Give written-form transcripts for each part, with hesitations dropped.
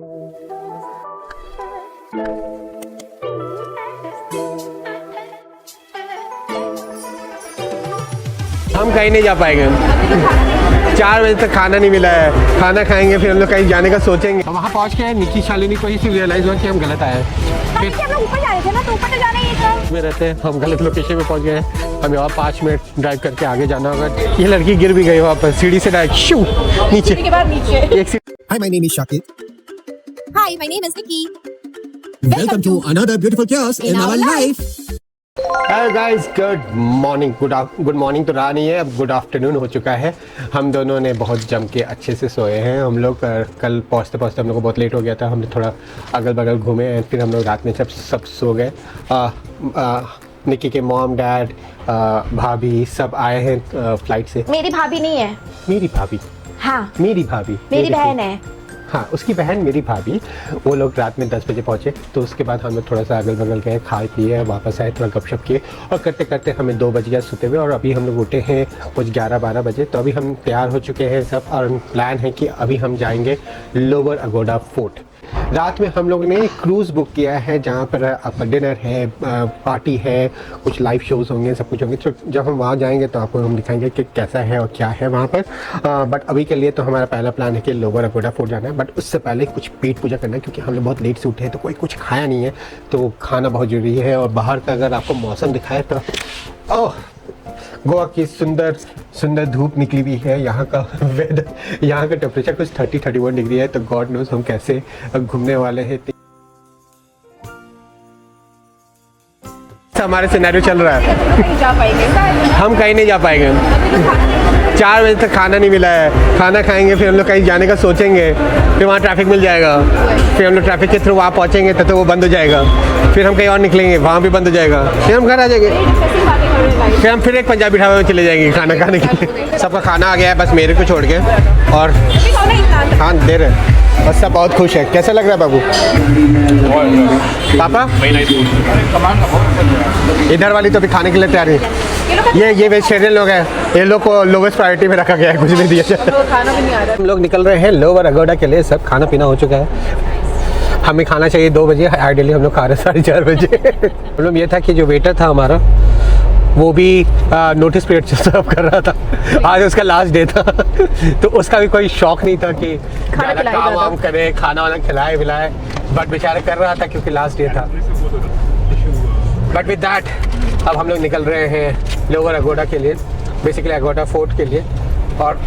हम कहीं नहीं जा पाएंगे, 4 बजे तक खाना नहीं मिला है। खाना खाएंगे फिर हम लोग कहीं जाने का सोचेंगे। वहाँ पहुँच के निकी शालिनी को ही सिर्फ रियलाइज हुआ कि हम गलत आए हैं। हम लोग ऊपर जा रहे थे ना, तो ऊपर तो जाना ही था। में रहते हैं हम, गलत लोकेशन पे पहुँच गए हैं। हमें और 5 मिनट ड्राइव करके आगे जाना होगा। ये लड़की गिर भी गई वहाँ पर सीढ़ी से डायरेक्ट शू नीचे के बाद नीचे। एक Hi, my name is Shakir. Hi, my name is Nikki. Welcome to another beautiful chaos in our life. Hello guys, good morning. Good morning तो रहा नहीं है, अब गुड आफ्टरनून हो चुका है। हम दोनों ने बहुत जम के अच्छे से सोए हैं। हम लोग कल पहुँचते पहुँचते हम लोग को बहुत लेट हो गया था। हमने थोड़ा अगल बगल घूमे एंड फिर हम लोग रात में सब सो गए। निकी के मॉम डैड भाभी सब आए हैं फ्लाइट से। मेरी भाभी नहीं है। मेरी भाभी? हाँ, मेरी भाभी मेरी बहन है। हाँ, उसकी बहन मेरी भाभी। वो लोग रात में 10 बजे पहुँचे, तो उसके बाद हम लोग थोड़ा सा अगल बगल गए, खाए पिए, वापस आए, थोड़ा गपशप किए और करते करते हमें 2 बज गया सोते हुए। और अभी हम लोग उठे हैं कुछ 11-12 बजे। तो अभी हम तैयार हो चुके हैं सब और प्लान है कि अभी हम जाएंगे लोअर अगोड़ा फोर्ट। रात में हम लोग ने क्रूज़ बुक किया है जहाँ पर डिनर है, पार्टी है, कुछ लाइव शोज़ होंगे, सब कुछ होंगे। तो जब हम वहाँ जाएंगे तो आपको हम दिखाएंगे कि कैसा है और क्या है वहाँ पर। बट अभी के लिए तो हमारा पहला प्लान है कि लोअर अगोड़ा फोर्ट जाना है। बट उससे पहले कुछ पेट पूजा करना है, क्योंकि हम लोग बहुत लेट से उठे हैं तो कोई कुछ खाया नहीं है, तो खाना बहुत ज़रूरी है। और बाहर का अगर आपको मौसम दिखाए तो ओह, गोवा की सुंदर सुंदर धूप निकली हुई है। यहाँ का वेदर, यहाँ का टेम्परेचर कुछ 30-31 डिग्री है। तो गॉड नोज हम कैसे घूमने वाले हैं। हमारे सिनेरियो चल रहा है, नहीं जा पाएंगे। हम कहीं नहीं जा पाएंगे, 4 बजे तक खाना नहीं मिला है। खाना खाएंगे फिर हम लोग कहीं जाने का सोचेंगे, फिर वहाँ ट्रैफिक मिल जाएगा, फिर हम लोग ट्रैफिक के थ्रू वहाँ पहुँचेंगे तो वो बंद हो जाएगा, फिर हम कहीं और निकलेंगे, वहाँ भी बंद हो जाएगा, फिर हम घर आ जाएंगे, फिर हम फिर एक पंजाबी ढाबे में चले जाएंगे खाना खाने के लिए। सबका खाना आ गया है, बस मेरे को छोड़ के। और हाँ दे रहे, बस सब बहुत खुश है। कैसा लग रहा है बाबू? पापा इधर वाली तो अभी खाने के लिए तैयार है। ये वेजिटेरियन लोग हैं, ये लोग को लोवेस्ट प्रायोरिटी में रखा गया है, कुछ नहीं दिया जाए। खाना भी नहीं आ रहा। हम लोग निकल रहे हैं लोअर अगोड़ा के लिए। सब खाना पीना हो चुका है। हमें खाना चाहिए 2 बजे, आइडियली हम लोग खा रहे 4:30 बजे। प्रॉब्लम ये था कि जो वेटर था हमारा वो भी नोटिस पीरियड सर्व कर रहा था। आज उसका लास्ट डे था तो उसका भी कोई शौक नहीं था कि काम वाम करे, खाना वाना खिलाए विलाए, बट बेचारा कर रहा था क्योंकि लास्ट डे था। बट विद दैट अब हम लोग निकल रहे हैं लोअर अगोड़ा के लिए, बेसिकली अगोड़ा फोर्ट के लिए। और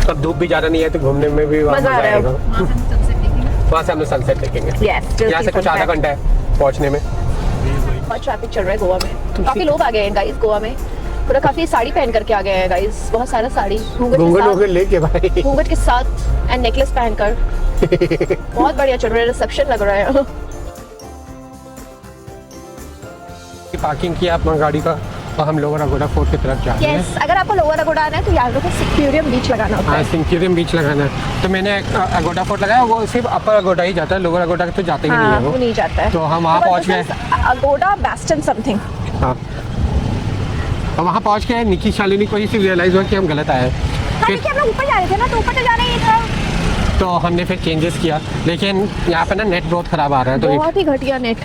अब धूप भी ज़्यादा नहीं है तो घूमने में भी मज़ा आएगा। वहाँ से हम लोग सनसेट देखेंगे। यहाँ से कुछ आधा घंटा है पहुँचने में। बहुत ट्रैफिक चल रहा है गोवा में, काफी लोग आ गए हैं गाइस गोवा में। पूरा काफी साड़ी पहन करके आ गए हैं गाइस, बहुत सारा साड़ी घूंघट लेके भाई, घूंघट के साथ एंड नेकलेस पहनकर। बहुत बढ़िया चल रहा है, रिसेप्शन लग रहा है। पार्किंग किया अपना गाड़ी का और हम लोअर अगोड़ा फोर्ट की तरफ जा रहे हैं। यस, अगर आपको लोअर अगोड़ा आना है तो यहाँ पे सिक्यूरियम बीच लगाना होता है। सिक्यूरियम बीच लगाना है, तो मैंने अगोड़ा फोर्ट लगाया। वो सिर्फ अपर अगोड़ा ही जाता है, लोअर अगोड़ा तो जाता ही नहीं है वो नहीं जाता है। तो हम वहाँ पहुँच गए, अगोड़ा बेस्टन समथिंग। हाँ, और वहाँ पहुँच के निकी शालिनी को ही सिर्फ रियलाइज हुआ कि हम गलत आए। फिर हम लोग ऊपर जा रहे थे ना, तो ऊपर तो जाना ही था। तो हमने फिर चेंजेस किया, लेकिन यहाँ पे ना नेट बहुत ख़राब आ रहा है, तो बहुत ही घटिया नेट,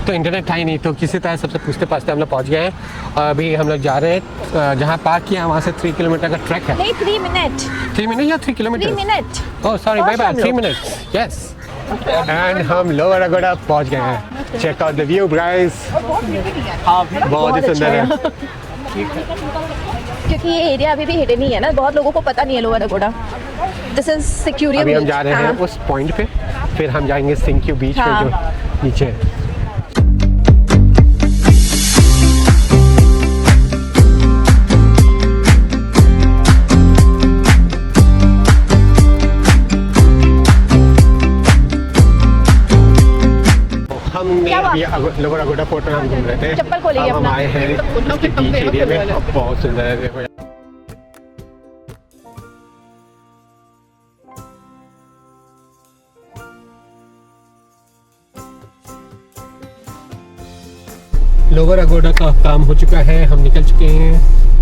तो इंटरनेट था ही नहीं। तो किसी तरह सबसे पूछते पाछते हम लोग पहुँच गए हैं। अभी हम लोग जा रहे हैं जहाँ पार्क किया वहाँ से 3 किलोमीटर का ट्रैक है। नहीं 3 मिनट 3 मिनट या 3 kilometre? 3 minute. Oh sorry, bye bye, 3 minutes, yes. And हम लोअर अगोड़ा पहुँच गए हैं। Check out the view guys, बहुत ही सुंदर है। क्योंकि ये एरिया अभी भी हिडन ही है ना, बहुत लोगों को पता नहीं है लोअर अगोड़ा। दिस इज सिक्यूरियम। अभी हम जा रहे हैं उस पॉइंट पे, फिर हम जाएंगे सिंक्यू बीच पे जो नीचे है। लोअर अगोड़ा फोर्ट में हम घूम रहे थे। चप्पल खोलिए हम आए हैं इसके बीच एरिया में, बहुत सुंदर है। देखो लोअर अगोड़ा का काम हो चुका है, हम निकल चुके हैं।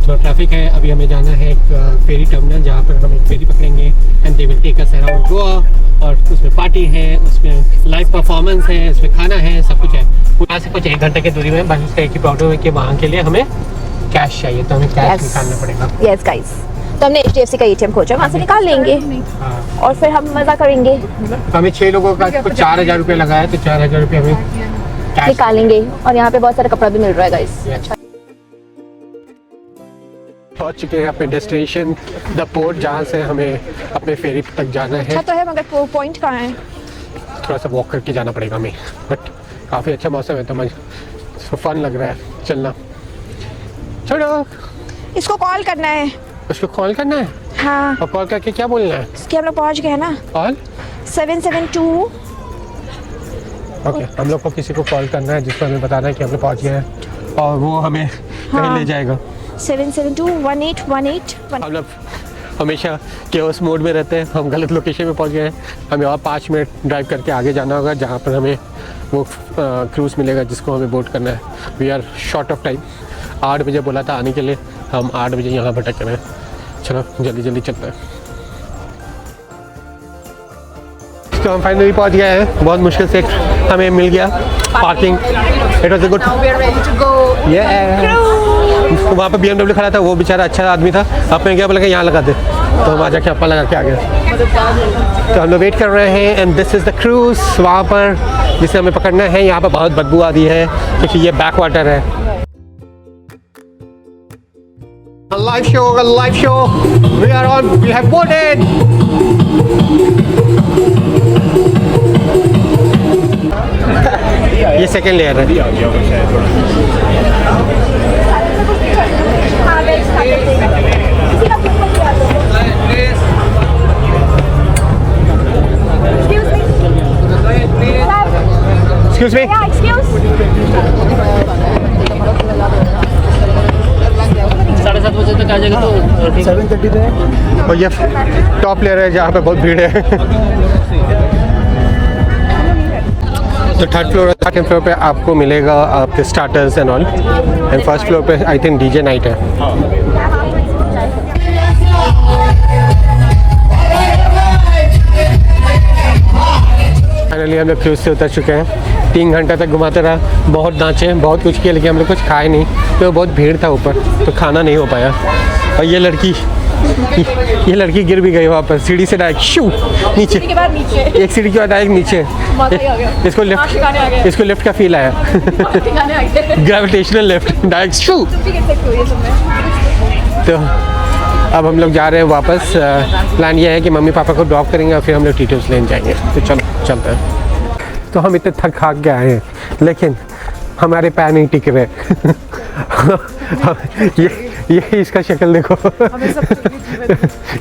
थोड़ा ट्रैफिक है, अभी हमें जाना है एक फेरी टर्मिनल जहाँ पर हम एक फेरी पकड़ेंगे and they will take us around Goa. और उसमें पार्टी है, उसमें लाइव परफॉर्मेंस है, उसमें खाना है, सब कुछ है। पूरा से कुछ 1 घंटे की दूरी में, बस उसका एक ही प्रॉब्लम है कि वहाँ के लिए हमें कैश चाहिए, तो हमें कैश निकालना पड़ेगा। यस गाइस, तो हमने HDFC का ATM खोजा, वहाँ से निकाल लेंगे और फिर हम मज़ा करेंगे। तो हमें 6 लोगों का कुछ 4000 रुपये लगा है, तो 4000 रुपये हमें कैश निकालेंगे। और यहाँ पे बहुत सारा कपड़ा भी मिल रहा है गाइस। पहुंच चुके हैं अपने डेस्टिनेशन द पोर्ट, जहाँ से हमें अपने फेरी तक जाना है। अच्छा तो है, मगर पॉइंट कहाँ है? थोड़ा सा वॉक करके जाना पड़ेगा हमें, बट काफ़ी अच्छा मौसम है, तो मज़ा फन लग रहा है चलना। छोड़ो, इसको कॉल करना है। उसको कॉल करना है? हाँ। और कॉल करके क्या बोलना है? इसके हम लोग पहुँच गए ना। कॉल 772। ओके, हम लोग को किसी को कॉल करना है जिसको हमें बताना है कि हम लोग पहुँच गए हैं, और वो हमें कहीं ले जाएगा। 772-1818। हम लोग हमेशा केओस मोड में रहते हैं, हम गलत लोकेशन में पहुंच गए हैं। हमें और 5 मिनट ड्राइव करके आगे जाना होगा, जहां पर हमें वो क्रूज़ मिलेगा जिसको हमें बोट करना है। We are short of time. 8 बजे बोला था आने के लिए, हम 8 बजे यहाँ भटक रहे हैं। चलो जल्दी जल्दी चलते हैं। तो हम फाइनली पहुँच गए हैं, बहुत मुश्किल से हमें मिल गया parking. It was a good. वहाँ पर BMW खड़ा था, वो बेचारा अच्छा आदमी था, आपने क्या बोला कि यहाँ लगा दे, तो हम आ जाके अपना लगा के आ गए। तो हम लोग वेट कर रहे हैं, and this is the cruise वहाँ पर जिसे हमें पकड़ना है। यहाँ पर बहुत बदबू आती है क्योंकि ये बैक वाटर है। Live show, we are on, we have boated. ये सेकेंड लेयर है। Excuse me? Yeah, excuse? 7:30 बजे तक आ जाएगा तो 7:30 पे। और ये टॉप लेयर है जहाँ पे बहुत भीड़ है। तो थर्ड फ्लोर और सेकंड फ्लोर पे आपको मिलेगा आपके starters and all, and first floor पे आई थिंक DJ नाइट है। फाइनली हम लोग क्रूज़ से उतर चुके हैं। 3 घंटे तक घुमाते रहा, बहुत नाचे, बहुत कुछ किया, लेकिन हम लोग कुछ खाए नहीं, तो बहुत भीड़ था ऊपर, तो खाना नहीं हो पाया। और ये लड़की गिर भी गई वहाँ पर, सीढ़ी से डायरेक्ट शू नीचे, एक सीढ़ी के बाद डायरेक्ट नीचे। इसको लिफ्ट का फील आया, ग्रेविटेशनल लिफ्ट, डायरेक्ट शू। तो अब हम लोग जा रहे हैं वापस। प्लान ये है कि मम्मी पापा को ड्रॉप करेंगे और फिर हम लोग टीटोस लेने जाएंगे। तो चलो चलते हैं। तो हम इतने थक हाक के आए हैं, लेकिन हमारे पैर नहीं टिक रहे। ये इसका शक्ल देखो,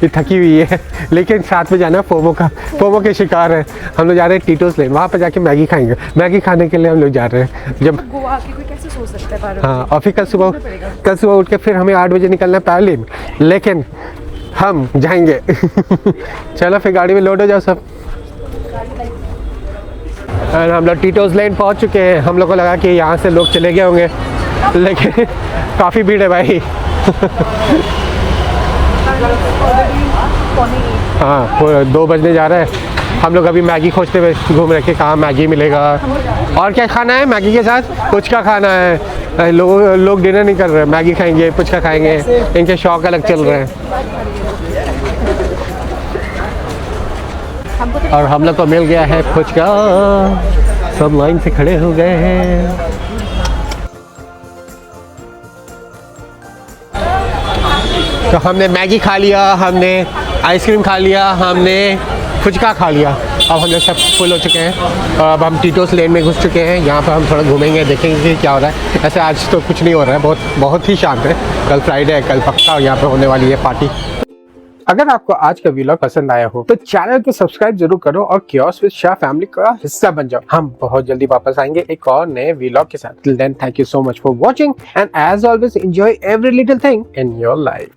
ये थकी हुई है, लेकिन साथ में जाना फोमो के शिकार है। हम लोग जा रहे हैं टीटोस लेन, वहाँ पर जाके मैगी खाएंगे। मैगी खाने के लिए हम लोग जा रहे हैं। जब गोवा की कोई कैसे सोच सकता है? हाँ, और फिर कल सुबह उठ के फिर हमें 8 बजे निकलना है पैरालिन, लेकिन हम जाएंगे। चलो फिर गाड़ी में लोड हो जाओ सब। और हम लोग टीटोस लेन पहुंच चुके हैं। हम लोग को लगा कि यहाँ से लोग चले गए होंगे, लेकिन काफ़ी भीड़ है भाई। हाँ, 2 बजने जा रहा है। हम लोग अभी मैगी खोजते हुए घूम रहे कि कहाँ मैगी मिलेगा। और क्या खाना है मैगी के साथ? पुचका खाना है। लोग डिनर नहीं कर रहे, मैगी खाएंगे, पुचका खाएंगे, इनके शौक अलग चल रहे हैं। और हम लोग को मिल गया है पुचका, सब लाइन से खड़े हो गए हैं। तो हमने मैगी खा लिया, हमने आइसक्रीम खा लिया, हमने फुचका खा लिया। अब हम लोग सब फुल हो चुके हैं और अब हम टीटोस लेन में घुस चुके हैं। यहाँ पर हम थोड़ा घूमेंगे, देखेंगे कि क्या हो रहा है। ऐसे आज तो कुछ नहीं हो रहा है, बहुत ही शांत है। कल फ्राइडे है, कल पक्का यहाँ पर होने वाली है पार्टी। अगर आपको आज का व्लॉग पसंद आया हो तो चैनल को सब्सक्राइब जरूर करो और कियोस विद शाह फैमिली का हिस्सा बन जाओ। हम बहुत जल्दी वापस आएंगे एक और नए व्लॉग के साथ। Till then, thank you so much for watching and as always enjoy every little thing in your life.